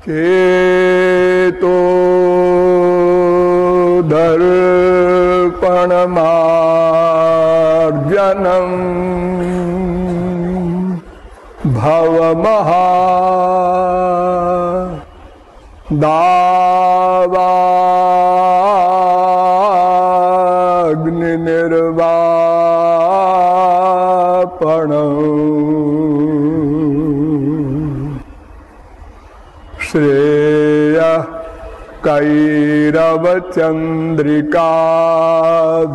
केतो दर्पणमार्जनम् भवमहा दावाग्निर्वापणम् श्रेयः कैरवचन्द्रिका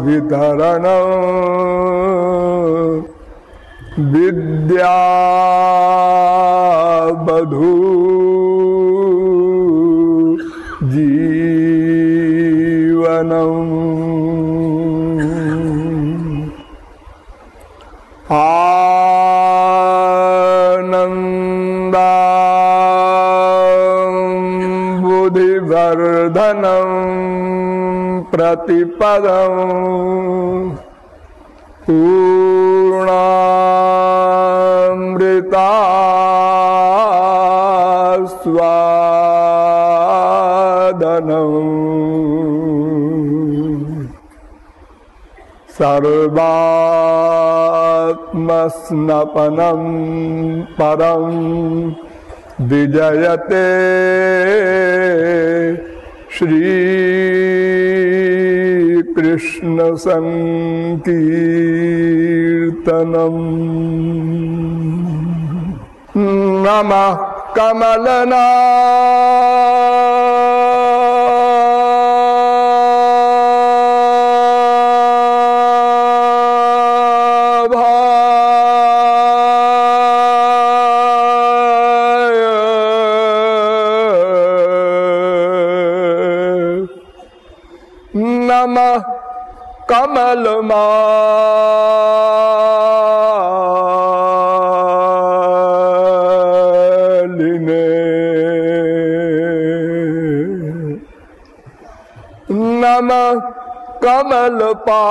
वितरणम् विद्यावधू जीवनम् आनन्दाम्बुधिवर्धनम् प्रतिपदम् पूर्णामृतास्वादनम् सर्वात्मस्नपनं परं विजयते श्रीकृष्ण संकीर्तनम् नमः कमलना नमः कमलमालिने नमः कमलपादाय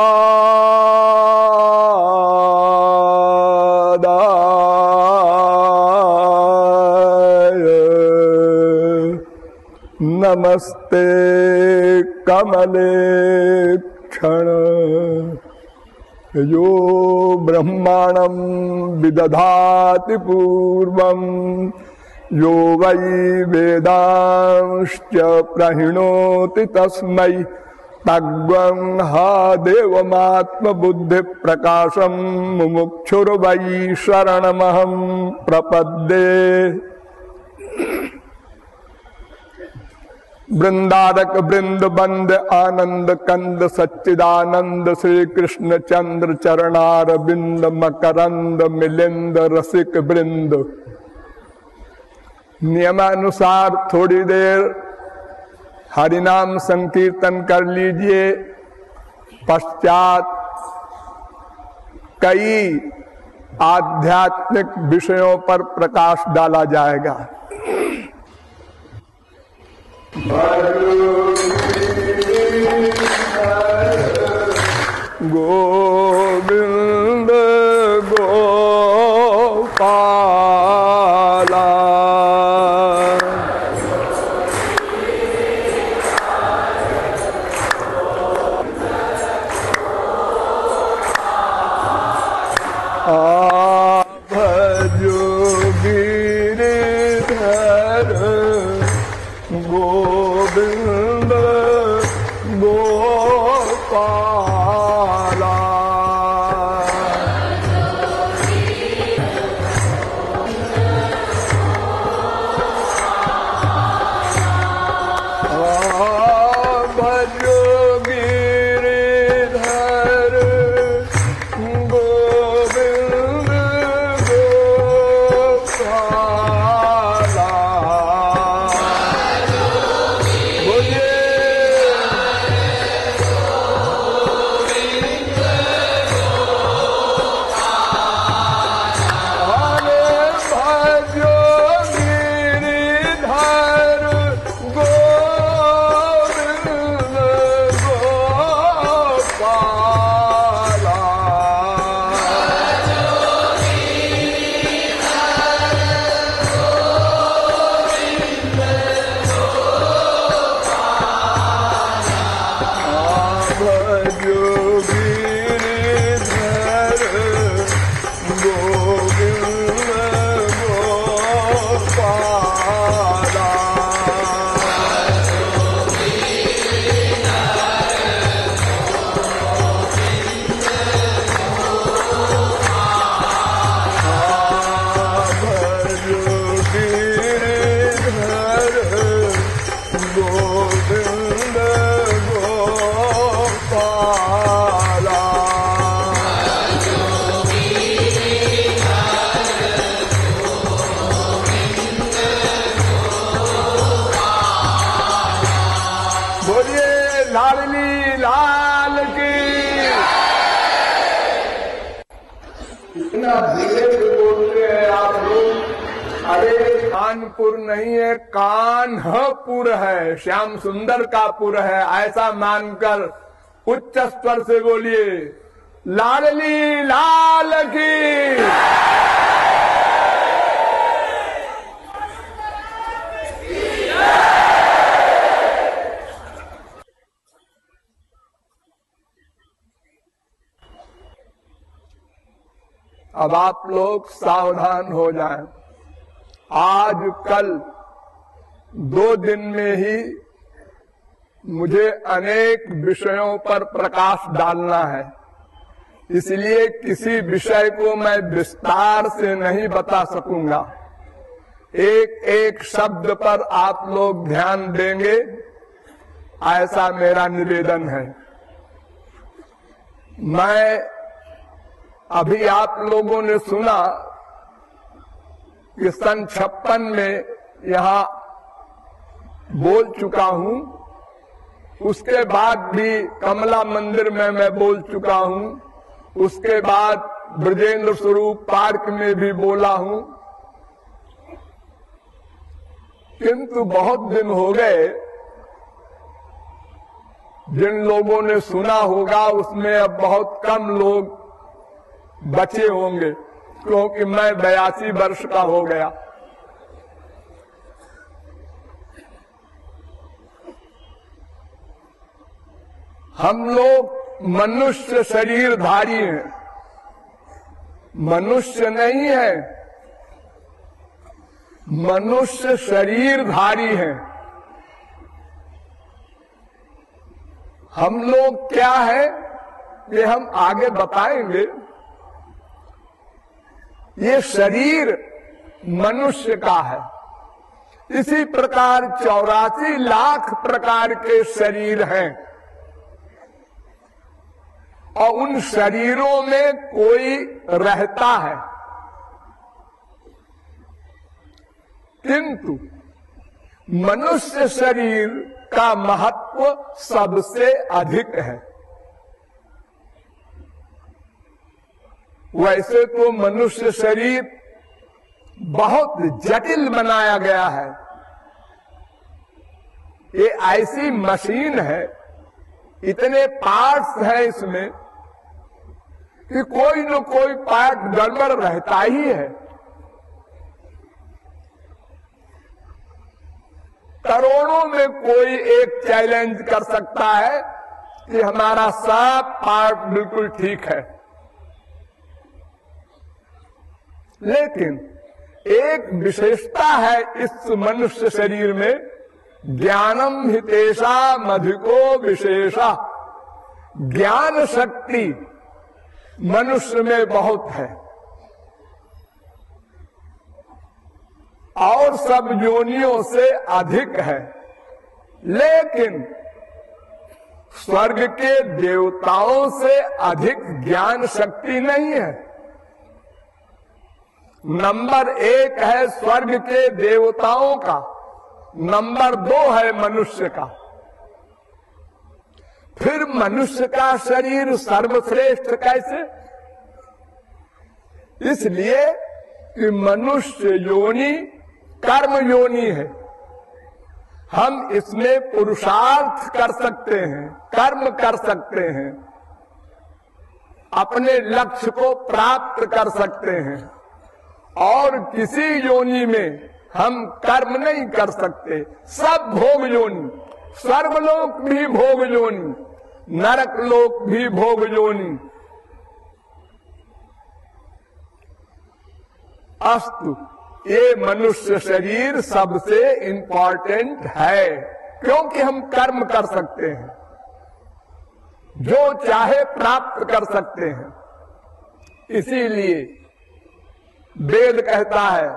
नमस्ते कमले क्षण यो ब्रह्माणं विदधाति पूर्वं यो वै वेदांश्च प्रहिणोति तस्मै तग्वं हा देवमात्मबुद्धि प्रकाशं मुमुक्षुर्वै शरणमहं प्रपद्ये। वृंदारक वृंद बंद आनंद कंद सच्चिदानंद श्री कृष्ण चंद्र चरणार बिंद मकरंद मिलिंद रसिक वृंद। नियमानुसार थोड़ी देर हरिनाम संकीर्तन कर लीजिए, पश्चात कई आध्यात्मिक विषयों पर प्रकाश डाला जाएगा। गोविंद गोपाला भजो गिरिधर गोविंद गोपाला भजो गिरिधर गोविंद गोपाला कानपुर नहीं है, कान्हपुर है, श्याम सुंदर का पुर है, ऐसा मानकर उच्च स्वर से बोलिए लाडली लाल की। अब आप लोग सावधान हो जाएं। आज कल 2 दिन में ही मुझे अनेक विषयों पर प्रकाश डालना है, इसलिए किसी विषय को मैं विस्तार से नहीं बता सकूंगा। एक एक शब्द पर आप लोग ध्यान देंगे, ऐसा मेरा निवेदन है। मैं अभी आप लोगों ने सुना कि सन 56 में यहां बोल चुका हूं, उसके बाद भी कमला मंदिर में मैं बोल चुका हूं, उसके बाद ब्रजेंद्र स्वरूप पार्क में भी बोला हूं, किंतु बहुत दिन हो गए। जिन लोगों ने सुना होगा उसमें अब बहुत कम लोग बचे होंगे, क्योंकि मैं 82 वर्ष का हो गया। हम लोग मनुष्य शरीरधारी हैं, मनुष्य नहीं है, मनुष्य शरीरधारी हैं। हम लोग क्या है ये हम आगे बताएंगे। ये शरीर मनुष्य का है। इसी प्रकार 84 लाख प्रकार के शरीर हैं और उन शरीरों में कोई रहता है, किंतु मनुष्य शरीर का महत्व सबसे अधिक है। वैसे तो मनुष्य शरीर बहुत जटिल बनाया गया है। ये ऐसी मशीन है, इतने पार्ट्स हैं इसमें कि कोई न कोई पार्ट गड़बड़ रहता ही है। करोड़ों में कोई एक चैलेंज कर सकता है कि हमारा सब पार्ट बिल्कुल ठीक है, लेकिन एक विशेषता है इस मनुष्य शरीर में, ज्ञानम हितेशा मधिको विशेषा। ज्ञान शक्ति मनुष्य में बहुत है और सब योनियों से अधिक है, लेकिन स्वर्ग के देवताओं से अधिक ज्ञान शक्ति नहीं है। नंबर 1 है स्वर्ग के देवताओं का, नंबर 2 है मनुष्य का। फिर मनुष्य का शरीर सर्वश्रेष्ठ कैसे? इसलिए कि मनुष्य योनि कर्म योनि है। हम इसमें पुरुषार्थ कर सकते हैं, कर्म कर सकते हैं, अपने लक्ष्य को प्राप्त कर सकते हैं, और किसी योनि में हम कर्म नहीं कर सकते। सब भोग योनि, स्वर्गलोक भी भोग योनि, नरक लोक भी भोग योनि। अस्तु, ये मनुष्य शरीर सबसे इंपॉर्टेंट है, क्योंकि हम कर्म कर सकते हैं, जो चाहे प्राप्त कर सकते हैं। इसीलिए वेद कहता है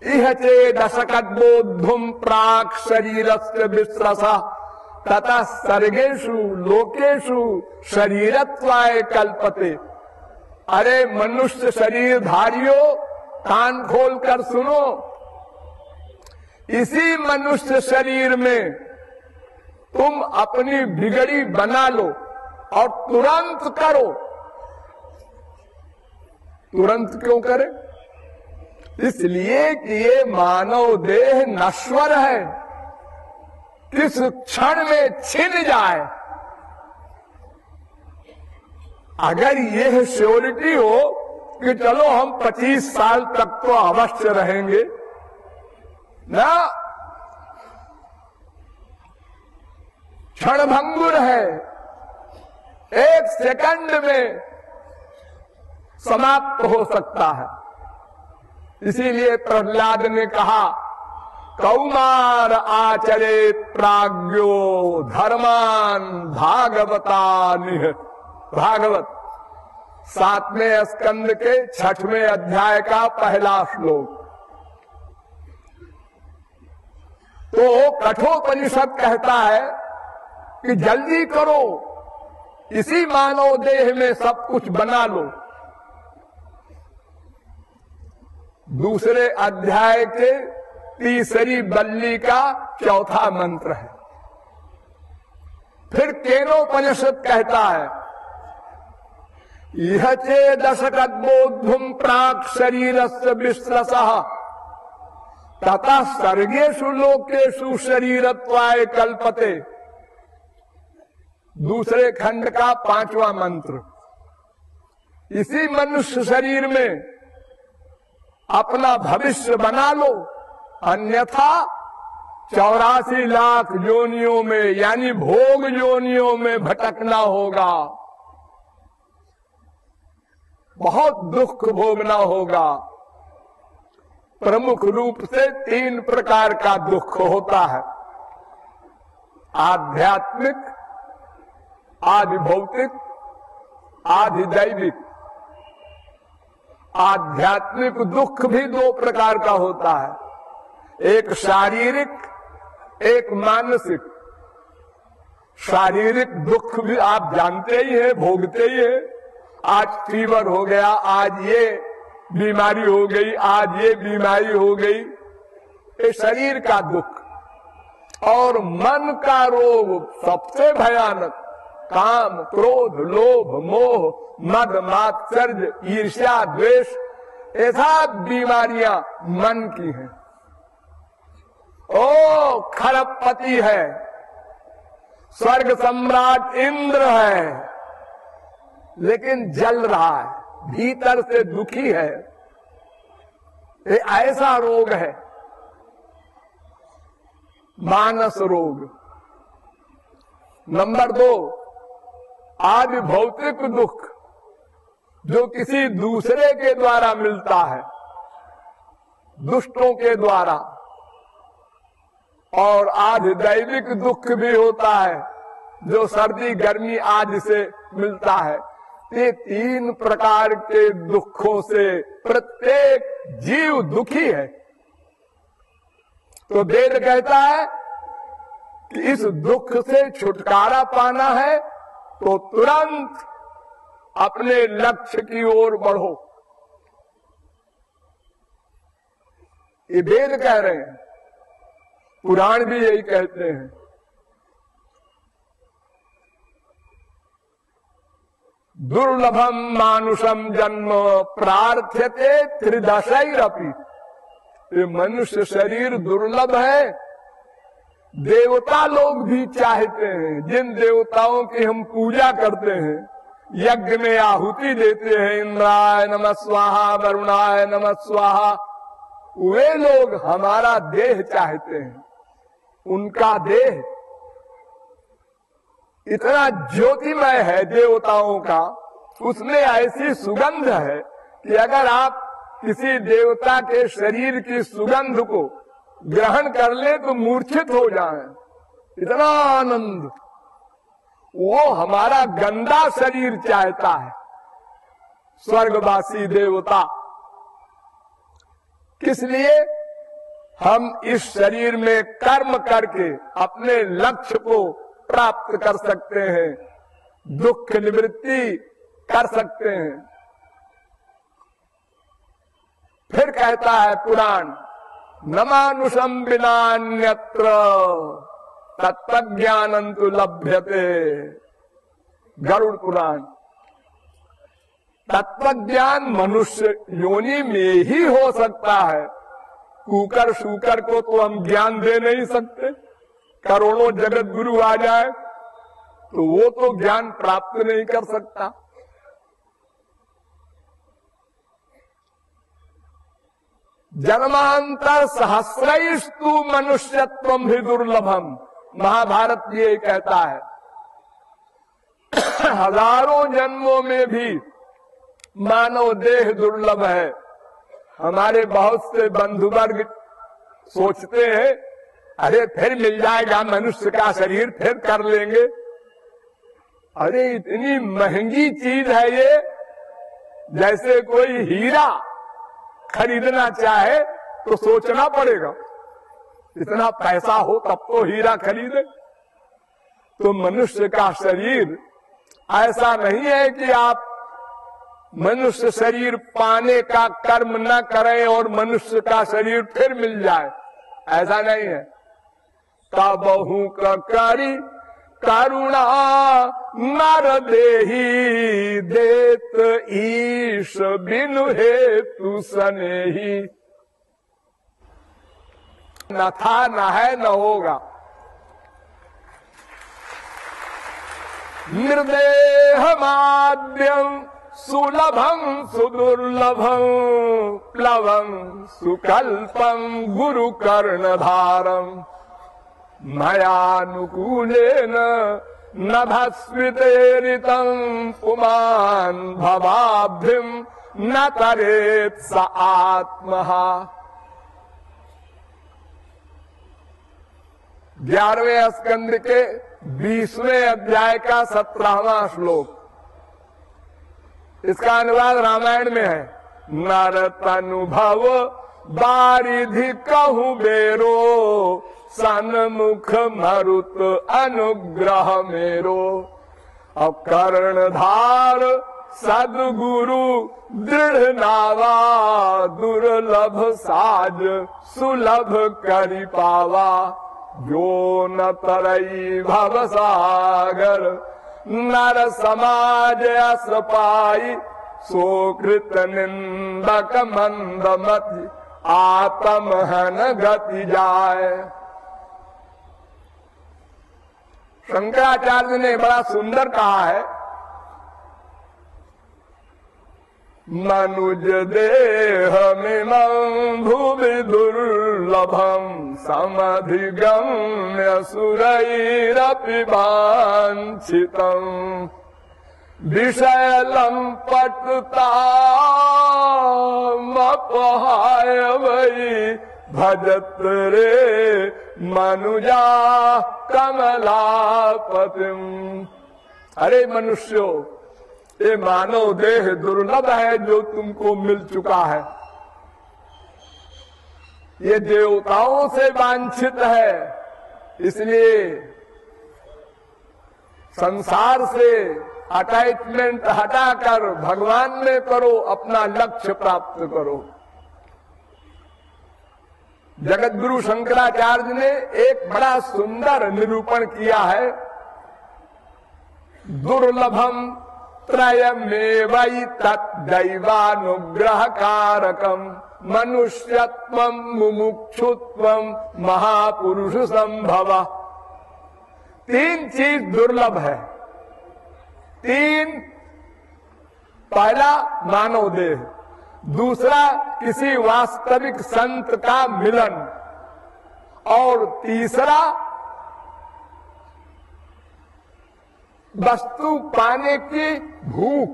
इह चेदशकद्बोद्धुम प्राक् शरीरस्य विश्रसा ततः सर्गेषु लोकेषु शरीरत्वाय कल्पते। अरे मनुष्य शरीरधारियों, कान खोल कर सुनो, इसी मनुष्य शरीर में तुम अपनी बिगड़ी बना लो और तुरंत करो। तुरंत क्यों करें? इसलिए कि ये मानव देह नश्वर है, किस क्षण में छिन जाए। अगर यह श्योरिटी हो कि चलो हम 25 साल तक तो अवश्य रहेंगे ना, क्षणभंगुर है, एक सेकंड में समाप्त हो सकता है। इसीलिए प्रहलाद ने कहा, कौमार आचरेत प्राज्ञो धर्मान भागवता निहत। भागवत 7वें स्कंद के 6वें अध्याय का पहला श्लोक। तो कठोपनिषद कहता है कि जल्दी करो, इसी मानव देह में सब कुछ बना लो। दूसरे अध्याय के तीसरी बल्ली का चौथा मंत्र है। फिर केनोपनिषद कहता है, यह चेदशकद्बोद्धुम प्राक् शरीरस्य विश्रसः ततः सर्गेषु लोकेषु शरीरत्वाय कल्पते। दूसरे खंड का 5वां मंत्र। इसी मनुष्य शरीर में अपना भविष्य बना लो, अन्यथा 84 लाख योनियों में यानी भोग योनियों में भटकना होगा, बहुत दुख भोगना होगा। प्रमुख रूप से 3 प्रकार का दुख होता है, आध्यात्मिक, आदि भौतिक, आदि दैविक। आध्यात्मिक दुख भी 2 प्रकार का होता है, एक शारीरिक, एक मानसिक। शारीरिक दुख भी आप जानते ही हैं, भोगते ही हैं। आज फीवर हो गया, आज ये बीमारी हो गई, आज ये बीमारी हो गई, ये शरीर का दुख। और मन का रोग सबसे भयानक, काम, क्रोध, लोभ, मोह, मद, मात्सर्य, ईर्ष्या, द्वेष, ऐसा बीमारियां मन की हैं। ओ खरबपति है, स्वर्ग सम्राट इंद्र है, लेकिन जल रहा है, भीतर से दुखी है। ये ऐसा रोग है, मानस रोग। नंबर 2, आदि भौतिक दुख जो किसी दूसरे के द्वारा मिलता है, दुष्टों के द्वारा। और आदि दैविक दुख भी होता है, जो सर्दी गर्मी आदि से मिलता है। ये 3 प्रकार के दुखों से प्रत्येक जीव दुखी है। तो वेद कहता है कि इस दुख से छुटकारा पाना है तो तुरंत अपने लक्ष्य की ओर बढ़ो। ये वेद कह रहे हैं, पुराण भी यही कहते हैं। दुर्लभम मानुषम जन्म प्रार्थ्यते त्रिदशैरपि। ये मनुष्य शरीर दुर्लभ है, देवता लोग भी चाहते हैं। जिन देवताओं की हम पूजा करते हैं, यज्ञ में आहुति देते हैं, इंद्राय नमः स्वाहा, वरुणाय नमः स्वाहा, वे लोग हमारा देह चाहते हैं। उनका देह इतना ज्योतिमय है देवताओं का, उसमें ऐसी सुगंध है कि अगर आप किसी देवता के शरीर की सुगंध को ग्रहण कर ले तो मूर्छित हो जाएं। इतना आनंद। वो हमारा गंदा शरीर चाहता है, स्वर्गवासी देवता। किस लिए? हम इस शरीर में कर्म करके अपने लक्ष्य को प्राप्त कर सकते हैं, दुख निवृत्ति कर सकते हैं। फिर कहता है पुराण, न मानुषम विनान्यत्र तत्त्वज्ञानं तु लभ्यते। गरुड़ पुराण। तत्व ज्ञान मनुष्य योनि में ही हो सकता है। कुकर शुकर को तो हम ज्ञान दे नहीं सकते। करोड़ों जगत गुरु आ जाए तो वो तो ज्ञान प्राप्त नहीं कर सकता। जन्मांतर सहस्रैस्तु मनुष्यत्वम भी दुर्लभम, महाभारत ये कहता है। हजारों जन्मों में भी मानव देह दुर्लभ है। हमारे बहुत से बंधु वर्ग सोचते हैं अरे फिर मिल जाएगा मनुष्य का शरीर, फिर कर लेंगे। अरे इतनी महंगी चीज है ये, जैसे कोई हीरा खरीदना चाहे तो सोचना पड़ेगा, इतना पैसा हो तब तो हीरा खरीदे। तो मनुष्य का शरीर ऐसा नहीं है कि आप मनुष्य शरीर पाने का कर्म न करें और मनुष्य का शरीर फिर मिल जाए, ऐसा नहीं है। कबहू करी करुणा नर देही, देत ईश बिनु हेतु सनेही। न था न है न होगा। निर्देह माद्यम सुलभम सुदुर्लभम, प्लवम सुकल्पम गुरु कर्णधारम, मयानुकूलेन नभस्वितेरितं पुमान् भवाब्धिं न तरेत् स आत्मः। 11वें स्कंद के 20वें अध्याय का 17वां श्लोक। इसका अनुवाद रामायण में है। नरतनुभव बारिधि कहूं बेरो, सन्मुख मरुत अनुग्रह मेरो, कर्णधार सदगुरु दृढ़ नावा, दुर्लभ साज सुलभ करि पावा, जो न तरई भव सागर, नर समाज अस पाई, सोकृत निंदक मंदमति, आत्महन गति जाए। शंकराचार्य ने बड़ा सुंदर कहा है, मनुज देह मिमं भुवि दुर्लभम, समधिगम्य सुरैरपि वांछितम्, विषय लंपटता मपहाय वै, भजत रे मनुजा कमलापतिम। अरे मनुष्यो, ये मानव देह दुर्लभ है जो तुमको मिल चुका है। ये देवताओं से वांछित है, इसलिए संसार से अटैचमेंट हटाकर भगवान में करो, अपना लक्ष्य प्राप्त करो। जगत गुरु शंकराचार्य ने एक बड़ा सुंदर निरूपण किया है। दुर्लभम त्रयमेवै तद्दैवानुग्रह कारकम, मनुष्यत्वम मुमुक्षुत्वम महापुरुष संभव। 3 चीज दुर्लभ है। 3, पहला मानव देह, दूसरा किसी वास्तविक संत का मिलन, और तीसरा वस्तु पाने की भूख,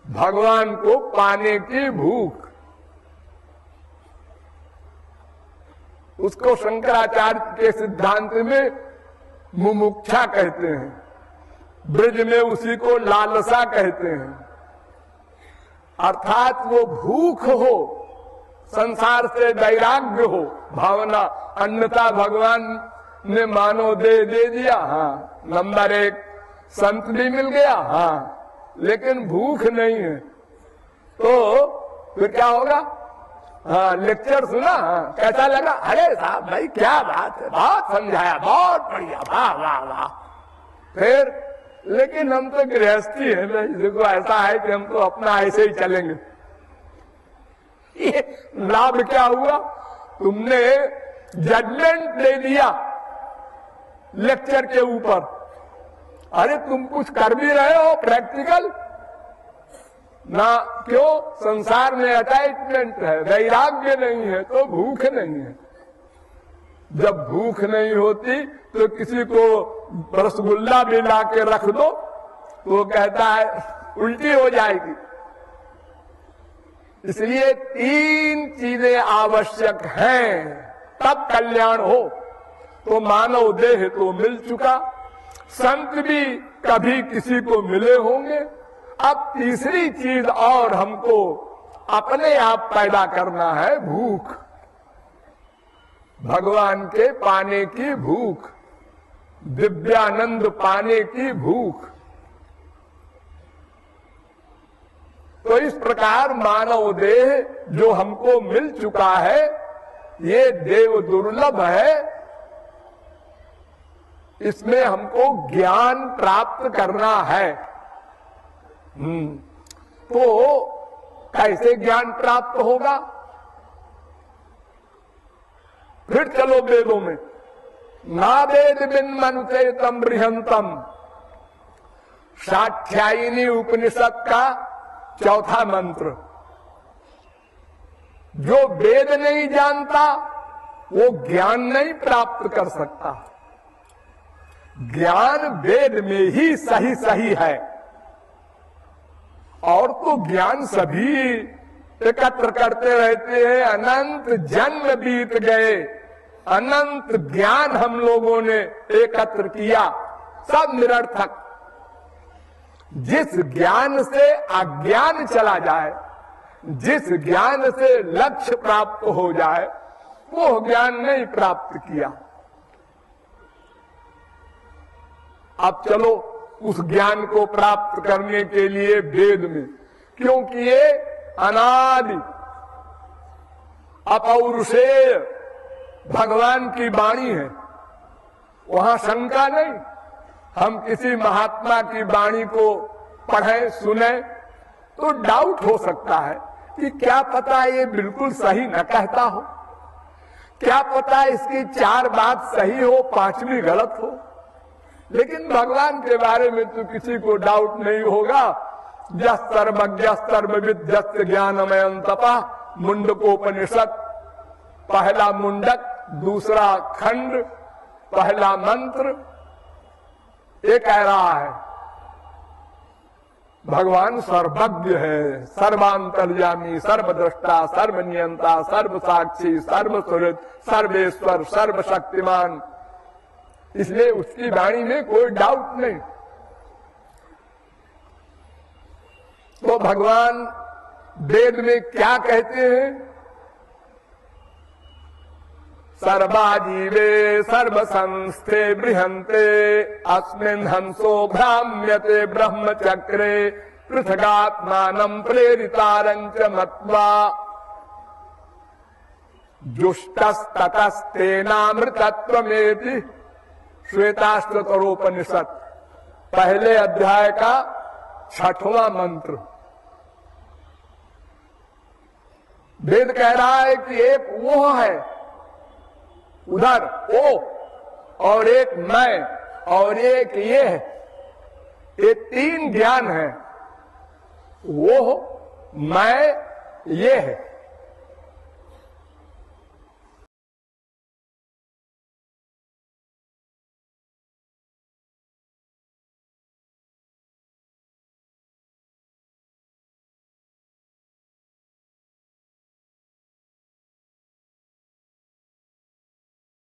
भगवान को पाने की भूख। उसको शंकराचार्य के सिद्धांत में मुमुक्षा कहते हैं, ब्रज में उसी को लालसा कहते हैं। अर्थात वो भूख हो, संसार से वैराग्य हो, भावना। अन्यथा भगवान ने मानो दे दिया, हाँ, नंबर 1 संत भी मिल गया, हाँ, लेकिन भूख नहीं है, तो फिर क्या होगा? हाँ, लेक्चर सुना, हाँ, कैसा लगा? अरे साहब भाई क्या बात है, बहुत समझाया, बहुत बढ़िया, वाह वाह वाह। फिर लेकिन हम तो गृहस्थी है भाई, देखो ऐसा है कि हम तो अपना ऐसे ही चलेंगे। ये लाभ क्या हुआ? तुमने जजमेंट दे दिया लेक्चर के ऊपर। अरे तुम कुछ कर भी रहे हो प्रैक्टिकल ना, क्यों? संसार में अटैचमेंट है, वैराग्य नहीं है तो भूख नहीं है। जब भूख नहीं होती तो किसी को रसगुल्ला भी ला के रख दो तो वो कहता है उल्टी हो जाएगी। इसलिए 3 चीजें आवश्यक हैं तब कल्याण हो। तो मानव देह तो मिल चुका, संत भी कभी किसी को मिले होंगे। अब तीसरी चीज और हमको अपने आप पैदा करना है, भूख, भगवान के पाने की भूख, दिव्यानंद पाने की भूख। तो इस प्रकार मानव देह जो हमको मिल चुका है, ये देव दुर्लभ है। इसमें हमको ज्ञान प्राप्त करना है। तो कैसे ज्ञान प्राप्त होगा? फिर चलो वेदों में, ना वेद बिन मनुते तम बृहंतम, साध्यायिनी उपनिषद का 4था मंत्र। जो वेद नहीं जानता वो ज्ञान नहीं प्राप्त कर सकता। ज्ञान वेद में ही सही सही है, और तो ज्ञान सभी एकत्र करते रहते हैं। अनंत जन्म बीत गए, अनंत ज्ञान हम लोगों ने एकत्र किया, सब निरर्थक। जिस ज्ञान से अज्ञान चला जाए, जिस ज्ञान से लक्ष्य प्राप्त हो जाए, वो ज्ञान नहीं प्राप्त किया। अब चलो उस ज्ञान को प्राप्त करने के लिए वेद में, क्योंकि ये अनादि अपौरुषेय भगवान की वाणी है, वहां शंका नहीं। हम किसी महात्मा की वाणी को पढ़ें सुने तो डाउट हो सकता है कि क्या पता ये बिल्कुल सही न कहता हो, क्या पता इसकी 4 बात सही हो 5वीं गलत हो। लेकिन भगवान के बारे में तो किसी को डाउट नहीं होगा। जस सर्वज्ञ सर्वविद जस ज्ञानमयं तपः, मुंडकोपनिषद, पहला मुंडक, दूसरा खंड, पहला मंत्र, ये कह रहा है भगवान सर्वज्ञ है, सर्वांतर्यामी, सर्वद्रष्टा, सर्वनियंता, सर्वसाक्षी, सर्वसुहृद, सर्वेश्वर, सर्वशक्तिमान। इसलिए उसकी वाणी में कोई डाउट नहीं। तो भगवान वेद में क्या कहते हैं? सर्वाजीवे सर्वसंस्थे बृहंते अस्मिन् हंसो भ्राम्यते ब्रह्मचक्रे पृथगात्मानं प्रेरितारञ्च मत्वा जुष्टस्ततस्तेनामृतत्वमेति। श्वेताश्वतरोपनिषद पहले अध्याय का 6वां मंत्र। वेद कह रहा है कि एक वो है उधर ओ, और एक मैं, और एक ये है। ये 3 ज्ञान है, वो मैं ये है।